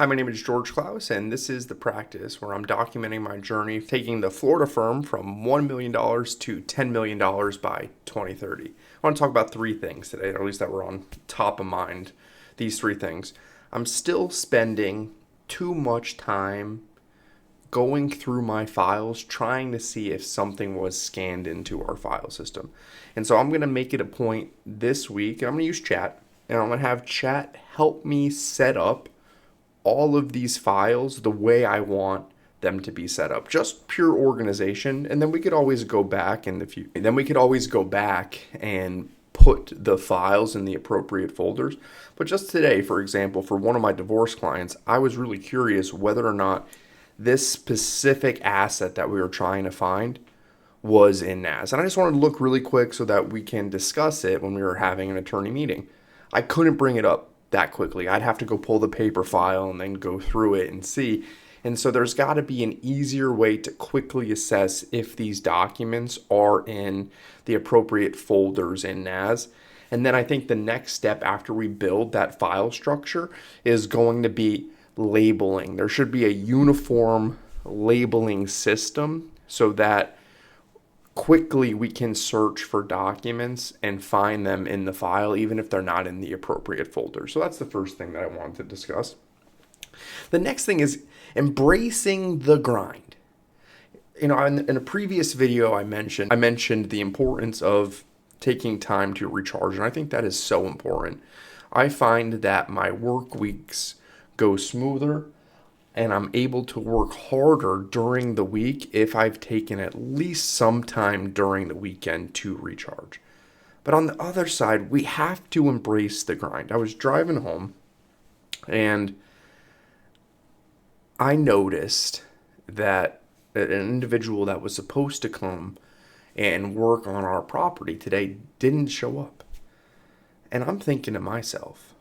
Hi, my name is George Klaus, and this is The Practice, where I'm documenting my journey taking the Florida firm from $1 million to $10 million by 2030. I want to talk about three things today, or at least that were on top of mind. These three things. I'm still spending too much time going through my files trying to see if something was scanned into our file system. And so I'm going to make it a point this week, and I'm going to use chat, and I'm going to have chat help me set up all of these files the way I want them to be set up. Just pure organization, and then we could always go back and put the files in the appropriate folders. But just today, for example, for one of my divorce clients, I was really curious whether or not this specific asset that we were trying to find was in NAS. And I just wanted to look really quick so that we can discuss it when we were having an attorney meeting. I couldn't bring it up that quickly. I'd have to go pull the paper file and then go through it and see. And so there's got to be an easier way to quickly assess if these documents are in the appropriate folders in NAS. And then I think the next step after we build that file structure is going to be labeling. There should be a uniform labeling system so that quickly we can search for documents and find them in the file, even if they're not in the appropriate folder. So that's the first thing that I wanted to discuss. The next thing is embracing the grind. In a previous video, I mentioned the importance of taking time to recharge, and I think that is so important. I find that my work weeks go smoother and I'm able to work harder during the week if I've taken at least some time during the weekend to recharge. But on the other side, we have to embrace the grind. I was driving home and I noticed that an individual that was supposed to come and work on our property today didn't show up. And I'm thinking to myself,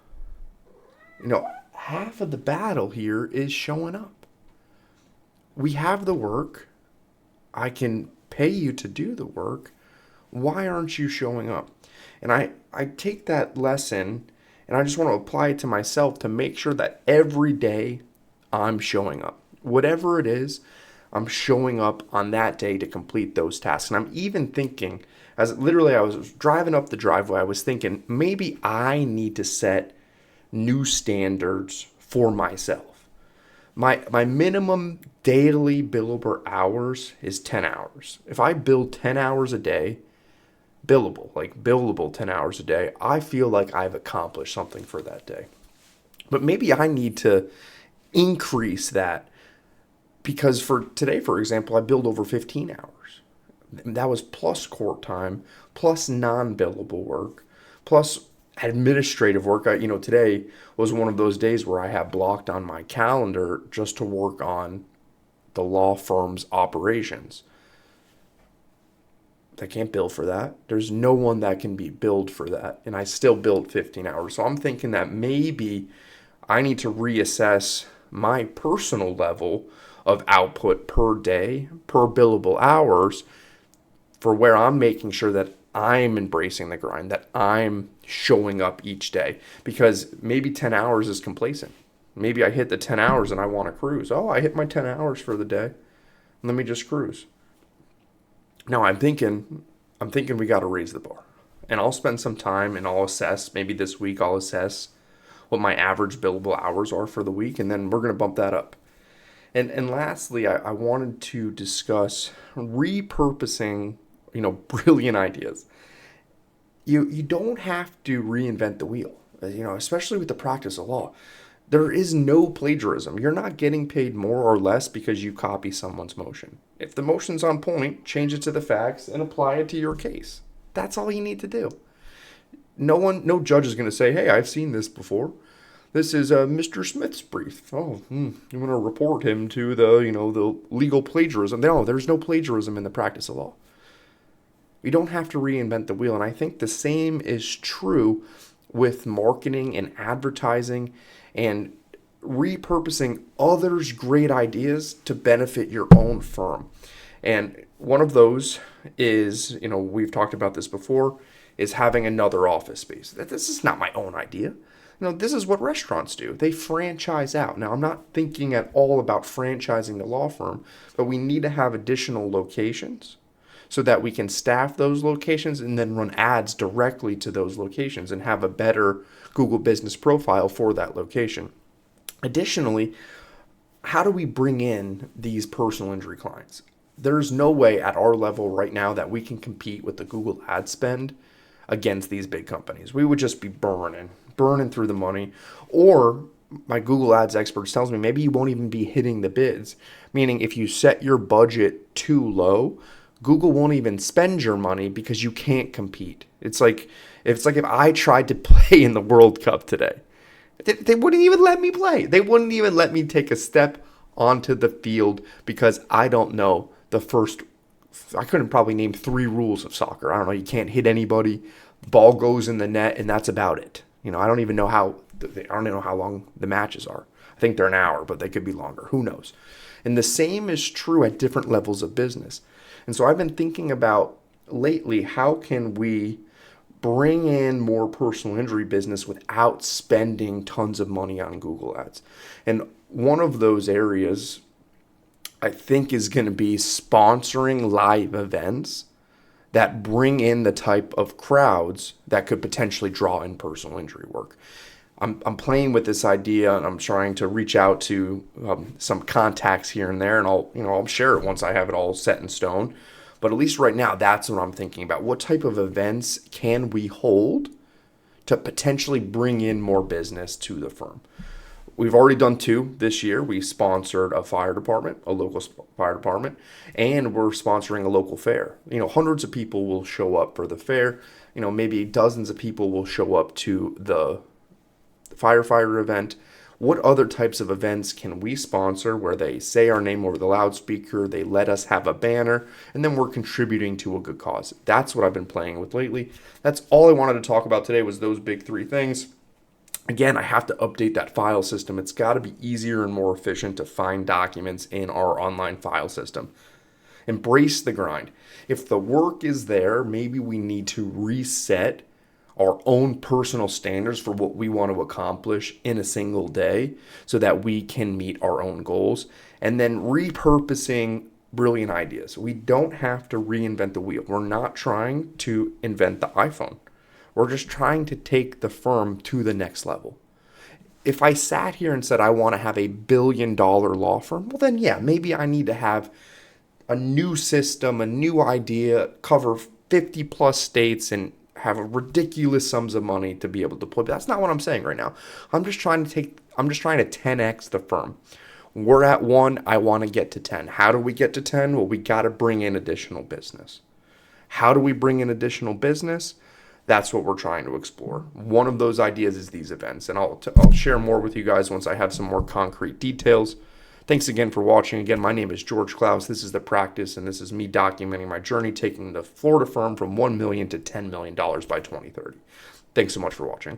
half of the battle here is showing up. We have the work. I can pay you to do the work. Why aren't you showing up? And I take that lesson and I just want to apply it to myself to make sure that every day I'm showing up. Whatever it is, I'm showing up on that day to complete those tasks. And I'm even thinking, as literally I was driving up the driveway, I was thinking maybe I need to set new standards for myself. My minimum daily billable hours is 10 hours. If I bill 10 hours a day, billable 10 hours a day, I feel like I've accomplished something for that day. But maybe I need to increase that because for today, for example, I billed over 15 hours. That was plus court time, plus non-billable work, plus administrative work. Today was one of those days where I have blocked on my calendar just to work on the law firm's operations. I can't bill for that. There's no one that can be billed for that. And I still billed 15 hours. So I'm thinking that maybe I need to reassess my personal level of output per day, per billable hours, for where I'm making sure that I'm embracing the grind, that I'm showing up each day. Because maybe 10 hours is complacent. Maybe I hit the 10 hours and I want to cruise. Oh, I hit my 10 hours for the day. Let me just cruise. Now I'm thinking we got to raise the bar. And I'll spend some time and I'll assess, maybe this week I'll assess what my average billable hours are for the week, and then we're going to bump that up. And lastly, I wanted to discuss repurposing, brilliant ideas. You don't have to reinvent the wheel, especially with the practice of law. There is no plagiarism. You're not getting paid more or less because you copy someone's motion. If the motion's on point, change it to the facts and apply it to your case. That's all you need to do. No judge is going to say, hey, I've seen this before. This is Mr. Smith's brief. You want to report him to the legal plagiarism. No, there's no plagiarism in the practice of law. We don't have to reinvent the wheel. And I think the same is true with marketing and advertising and repurposing others' great ideas to benefit your own firm. And one of those is, we've talked about this before, is having another office space. This is not my own idea. This is what restaurants do. They franchise out. Now, I'm not thinking at all about franchising the law firm, but we need to have additional locations so that we can staff those locations and then run ads directly to those locations and have a better Google business profile for that location. Additionally, how do we bring in these personal injury clients? There's no way at our level right now that we can compete with the Google ad spend against these big companies. We would just be burning through the money. Or my Google Ads experts tells me maybe you won't even be hitting the bids. Meaning if you set your budget too low, Google won't even spend your money because you can't compete. It's like if I tried to play in the World Cup today. They wouldn't even let me play. They wouldn't even let me take a step onto the field because I don't know I couldn't probably name 3 rules of soccer. I don't know. You can't hit anybody. Ball goes in the net, and that's about it. I don't even know how long the matches are. I think they're an hour, but they could be longer. Who knows? And the same is true at different levels of business. And so I've been thinking about lately, how can we bring in more personal injury business without spending tons of money on Google Ads? And one of those areas I think is going to be sponsoring live events that bring in the type of crowds that could potentially draw in personal injury work. I'm playing with this idea, and I'm trying to reach out to some contacts here and there, and I'll share it once I have it all set in stone. But at least right now, that's what I'm thinking about. What type of events can we hold to potentially bring in more business to the firm? We've already done 2 this year. We sponsored a fire department, a local fire department, and we're sponsoring a local fair. Hundreds of people will show up for the fair. Maybe dozens of people will show up to the firefighter event. What other types of events can we sponsor where they say our name over the loudspeaker, they let us have a banner, and then we're contributing to a good cause? That's what I've been playing with lately. That's all I wanted to talk about today, was those big 3 things. Again, I have to update that file system. It's got to be easier and more efficient to find documents in our online file system. Embrace the grind. If the work is there, maybe we need to reset our own personal standards for what we want to accomplish in a single day so that we can meet our own goals, and then repurposing brilliant ideas. We don't have to reinvent the wheel. We're not trying to invent the iPhone. We're just trying to take the firm to the next level. If I sat here and said I want to have a $1 billion law firm, well then yeah, maybe I need to have a new system, a new idea, cover 50 plus states, and have ridiculous sums of money to be able to deploy. But that's not what I'm saying right now. I'm just trying to 10x the firm. We're at 1, I want to get to 10. How do we get to 10? Well, we got to bring in additional business. How do we bring in additional business? That's what we're trying to explore. One of those ideas is these events, and I'll share more with you guys once I have some more concrete details. Thanks again for watching. Again, my name is George Klaus. This is The Practice, and this is me documenting my journey taking the Florida firm from $1 million to $10 million by 2030. Thanks so much for watching.